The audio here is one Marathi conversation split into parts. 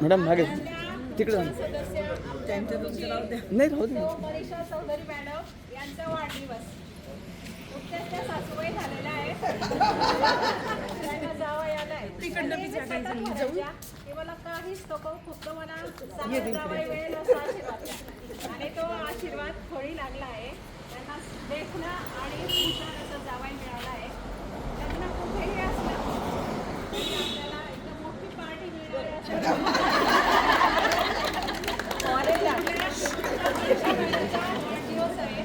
मॅडम मागे तिकडे नाही राहू दे. मनीषा चौधरी मॅडम यांचा वाढदिवस नुकत्याच त्या सासूबाई झालेल्या आहेत. जावं यायला मला काहीच नको, फक्त मला जावई वेळेला आशीर्वाद आणि तो आशीर्वाद थोडी लागला आहे. त्यांना देखणं आणि हुशार असं जावई मिळाला आहे. त्यांना कुठेही असलं तरी आपल्याला एकदम मोठी पार्टी मिळणार वाढदिवस आहे.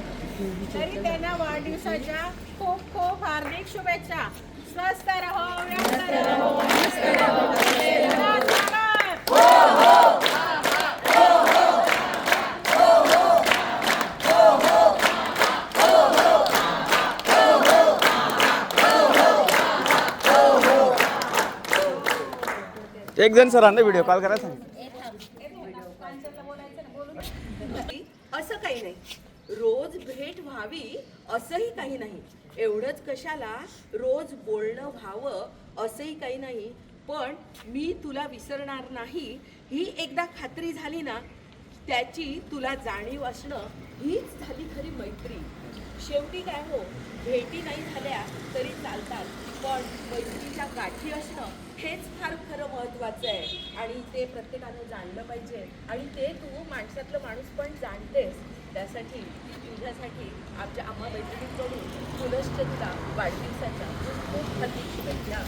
तरी त्यांना वाढदिवसाच्या खूप खूप हार्दिक शुभेच्छा. स्वस्थ रहो, व्यस्त रहो, मस्त रहो. एक जण सरांना व्हिडिओ कॉल करायचा. असं काही नाही, रोज भेट व्हावी असंही काही नाही. एवढंच कशाला रोज बोलणं व्हावं असंही काही नाही. पण मी तुला विसरणार नाही ही एकदा खात्री झाली ना, त्याची तुला जाणीव असणं हीच झाली खरी मैत्री. शेवटी काय हो, भेटी नाही झाल्या तरी चालतात, पण मैत्रीच्या गाठी असणं हेच फार खरं महत्त्वाचं आहे. आणि ते प्रत्येकानं जाणलं पाहिजे. आणि ते तू माणसातलं माणूस पण जाणतेस. त्यासाठी तुझ्यासाठी आम्हा मैत्रिणींकडून पुनश्च तुला वाढदिवसाच्या खूप हार्दिक शुभेच्छा.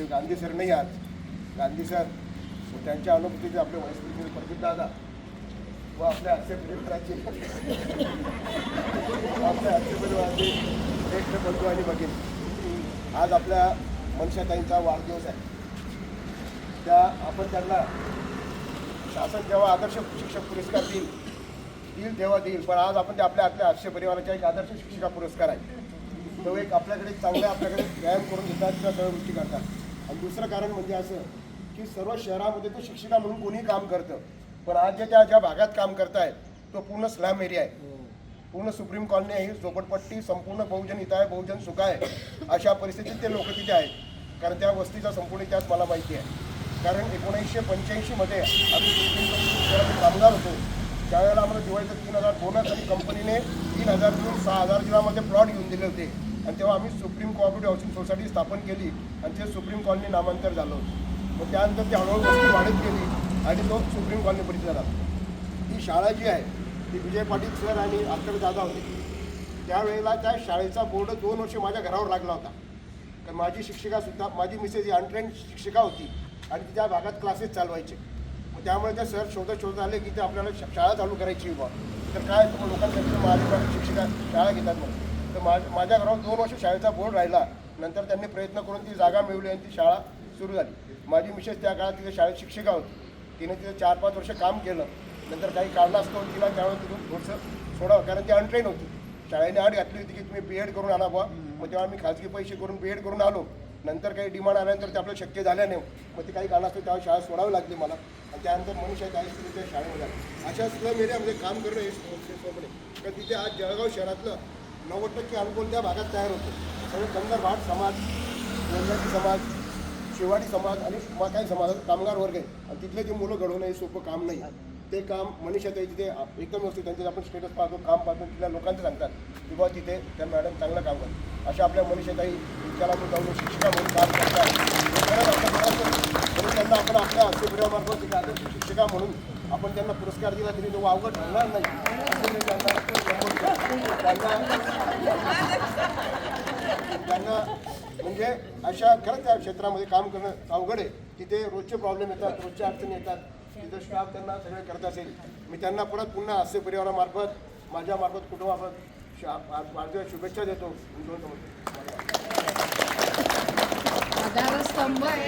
गांधी सर नाही आज, गांधी सर त्यांच्या अनुभूतीचे आपले वैश्विक प्रदीप दादा व आपल्या हास्य परिवाराचे श्रेष्ठ बंधू आणि भगिनी, आज आपल्या मनशाताईंचा वाढदिवस आहे. आपण त्यांना शासन जेव्हा आदर्श शिक्षक पुरस्कार देईल तेव्हा देईल, पण आज आपण ते आपल्या हास्य परिवाराचा एक आदर्श शिक्षिका पुरस्कार आहे. तो एक आपल्याकडे चांगला आपल्याकडे व्यायाम करून घेतात किंवा सर्व गोष्टी करतात. आणि दुसरं कारण म्हणजे असं की सर्व शहरामध्ये तो शिक्षिका म्हणून कोणी काम करतं, पण आज ज्या भागात काम करतायत तो पूर्ण स्लॅम एरिया आहे. पूर्ण सुप्रीम कॉलनी आहे, झोपडपट्टी, संपूर्ण बहुजन हित आहे, बहुजन सुख आहे, अशा परिस्थितीत ते लोक तिथे आहेत. कारण त्या वस्तीचा संपूर्ण इतिहास मला माहिती आहे. कारण 1985मध्ये आम्ही कामगार होतो, त्यावेळेला आम्हाला दिवाळीचं 3,000 बोनस आणि कंपनीने 3,000 देऊन 6,000 दिनामध्ये प्लॉट घेऊन दिले होते. आणि तेव्हा आम्ही सुप्रीम कोऑपरेटिव्ह हाऊसिंग सोसायटी स्थापन केली आणि ते सुप्रीम कॉलनी नामांतर झालं. मग त्यानंतर ती हळूहळू वस्ती वाढत गेली आणि तो सुप्रीम कॉलनी परिसर झाला. ती शाळा जी आहे ती विजय पाटील सर आणि अत्तर दादा होते. त्यावेळेला त्या शाळेचा बोर्ड 2 वर्ष माझ्या घरावर लागला होता. कारण माझी शिक्षिकासुद्धा, माझी मिसेस ही अनट्रेंड शिक्षिका होती आणि त्या भागात क्लासेस चालवायचे. मग त्यामुळे ते सर शोधत आले की ते आपल्याला शाळा चालू करायची बा. तर काय लोकांसाठी माझी शिक्षिका शाळा घेतात म्हणून. तर माझ्या घरावर 2 वर्ष शाळेचा बोर्ड राहिला. नंतर त्यांनी प्रयत्न करून ती जागा मिळवली आणि ती शाळा सुरू झाली. माझी मिसेस त्या काळात तिथे शाळेत शिक्षिका होती. तिने तिथे 4-5 वर्ष काम केलं. नंतर काही कारणास्तव तिला त्यावेळेस तिथून थोडंसं सोडावं, कारण ती अनट्रेन होती. शाळेने अट घातली होती की तुम्ही B.Ed करून आणा बुवा. मग तेव्हा आम्ही खाजगी पैसे करून B.Ed करून आलो. नंतर काही डिमांड आल्यानंतर ते आपल्याला शक्य झाल्या नाही. मग ते काही कारणास्तव त्यावेळेस शाळा सोडावी लागली मला. आणि त्यानंतर मनुष्य त्या शाळेमध्ये अशा स्लम एरियामध्ये काम करणं हे सोपं. तर तिथे आज जळगाव शहरातलं 90% अनुभव त्या भागात तयार होतो. सगळे कंदर भाट समाज, कोल्हाटी समाज, शेवाडी समाज आणि काही समाजाचा कामगार वर्ग आहे आणि तिथले ते मुलं घडवणं हे सोपं काम नाही. ते काम मनीषाताई तिथे एकदम व्यवस्थित त्यांचे आपण स्टेटस पाहतो, काम पाहतो, तिथल्या लोकांचं सांगतात की बाबा तिथे त्या मॅडम चांगलं काम करतात. अशा आपल्या मनीषाताई विद्यालयातून जाऊन शिक्षिका म्हणून काम करतात. खरंच आपल्या म्हणून त्यांना आपण आपल्या हस्तपुऱ्यामार्फत एक आदर्श शिक्षिका म्हणून आपण त्यांना पुरस्कार दिला तरी तो अवघड ठरणार नाही. त्यांना म्हणजे अशा खरंच त्या क्षेत्रामध्ये काम करणं अवघड आहे. तिथे रोजचे प्रॉब्लेम येतात, रोजच्या अडचणी येतात. तिथं स्टाफ त्यांना सगळे करत असेल. मी त्यांना परत पुन्हा हास्य परिवारामार्फत, माझ्यामार्फत, कुटुंबामार्फत वाढदिवस शुभेच्छा देतो. आधारस्तंभ आहे.